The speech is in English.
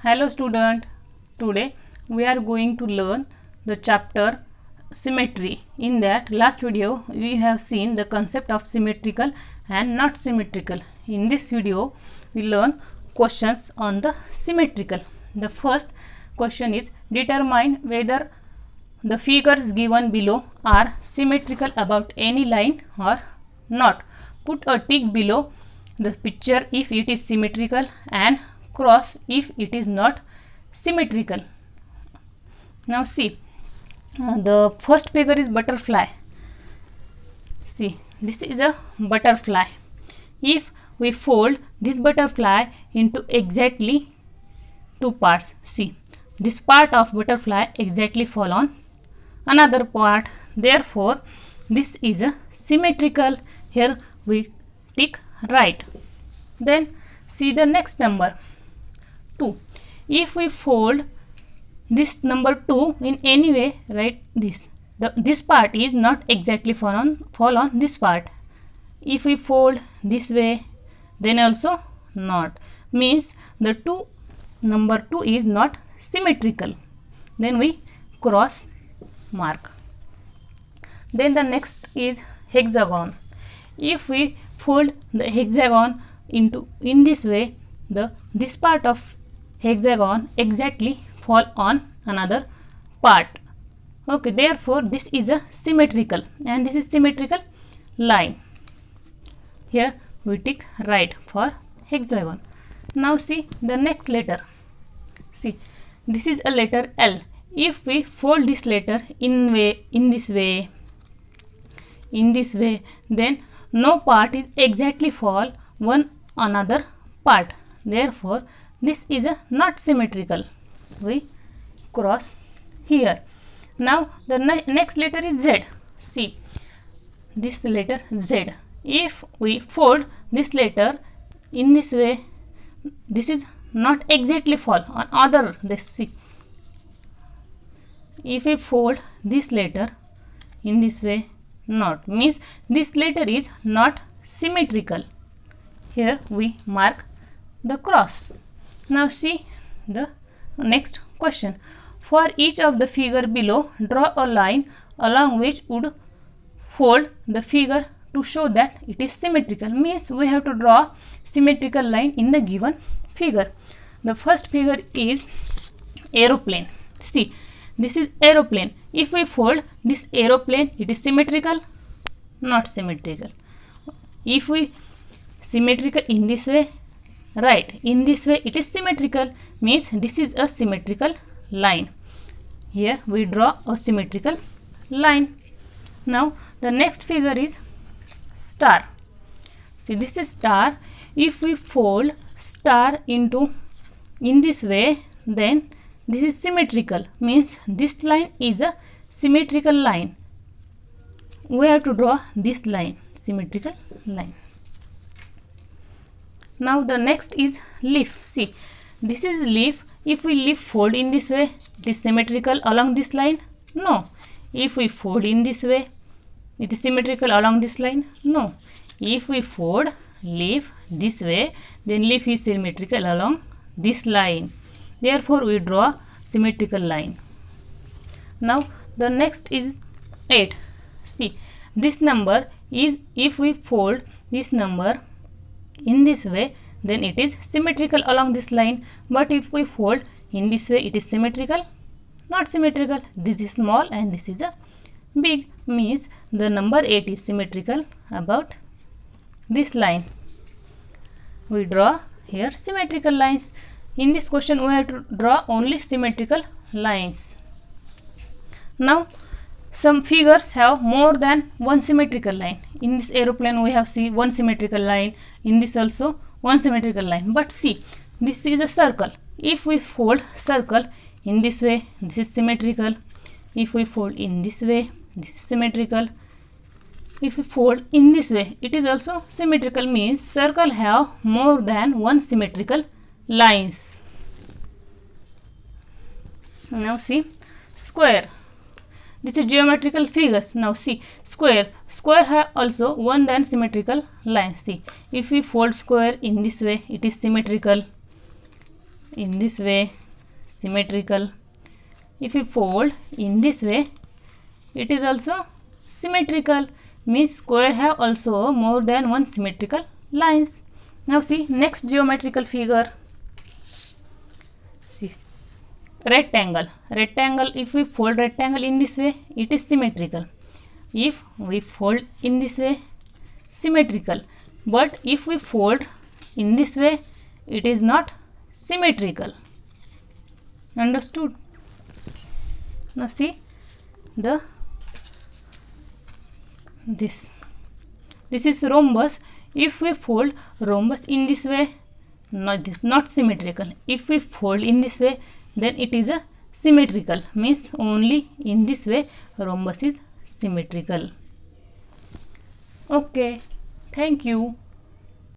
Hello student, today we are going to learn the chapter symmetry. In that last video we have seen the concept of symmetrical and not symmetrical. In this video we learn questions on the symmetrical. The first question is determine whether the figures given below are symmetrical about any line or not. Put a tick below the picture if it is symmetrical and cross if it is not symmetrical. Now see, the first figure is butterfly. See, this is a butterfly. If we fold this butterfly into exactly two parts, see, this part of butterfly exactly fall on another part, therefore this is a symmetrical. Here we tick right. Then see the next number 2. If we fold this number 2 in any way, write this. This part is not exactly fall on this part. If we fold this way, then also not. Means the number 2 is not symmetrical. Then we cross mark. Then the next is hexagon. If we fold the hexagon in this way, this part of hexagon exactly fall on another part. Okay, therefore this is a symmetrical and this is symmetrical line. Here we tick right for hexagon. Now see the next letter. See, this is a letter L. If we fold this letter in this way, then no part is exactly fall one another part. Therefore this is a not symmetrical. We cross here. Now the next letter is Z. See, this letter Z. If we fold this letter in this way, this is not exactly fall on other. This see. If we fold this letter in this way, not, means this letter is not symmetrical. Here we mark the cross. Now see the next question. For each of the figure below, draw a line along which would fold the figure to show that it is symmetrical. Means we have to draw symmetrical line in the given figure. The first figure is aeroplane. See, this is aeroplane. If we fold this aeroplane, it is symmetrical, not symmetrical. If we symmetrical in this way, right, in this way it is symmetrical, means this is a symmetrical line. Here we draw a symmetrical line. Now the next figure is star. See, this is star. If we fold star in this way, then this is symmetrical, means this line is a symmetrical line. We have to draw this line, symmetrical line. Now the next is leaf. See, this is leaf. If we leaf fold in this way, it is symmetrical along this line? No. If we fold in this way, it is symmetrical along this line? No. If we fold leaf this way, then leaf is symmetrical along this line. Therefore we draw symmetrical line. Now the next is 8. See, this number is, if we fold this number in this way, then it is symmetrical along this line. But if we fold in this way, it is symmetrical, not symmetrical. This is small and this is a big, means the number 8 is symmetrical about this line. We draw here symmetrical lines. In this question we have to draw only symmetrical lines. Now some figures have more than one symmetrical line. In this aeroplane we have see one symmetrical line, in this also one symmetrical line. But see, this is a circle. If we fold circle in this way, this is symmetrical. If we fold in this way, this is symmetrical. If we fold in this way, it is also symmetrical, means circle have more than one symmetrical lines. Now see square. This is geometrical figures. Now see square. Square have also one than symmetrical lines. See, if we fold square in this way, it is symmetrical. in this way, symmetrical. If we fold in this way, it is also symmetrical, means square have also more than one symmetrical lines. Now see next geometrical figure. See rectangle. Rectangle, if we fold rectangle in this way, it is symmetrical. If we fold in this way, symmetrical. But if we fold in this way, it is not symmetrical. Understood? Now see this is rhombus. If we fold rhombus in this way, not symmetrical. If we fold in this way, then it is a symmetrical, means only in this way rhombus is symmetrical. Okay, thank you.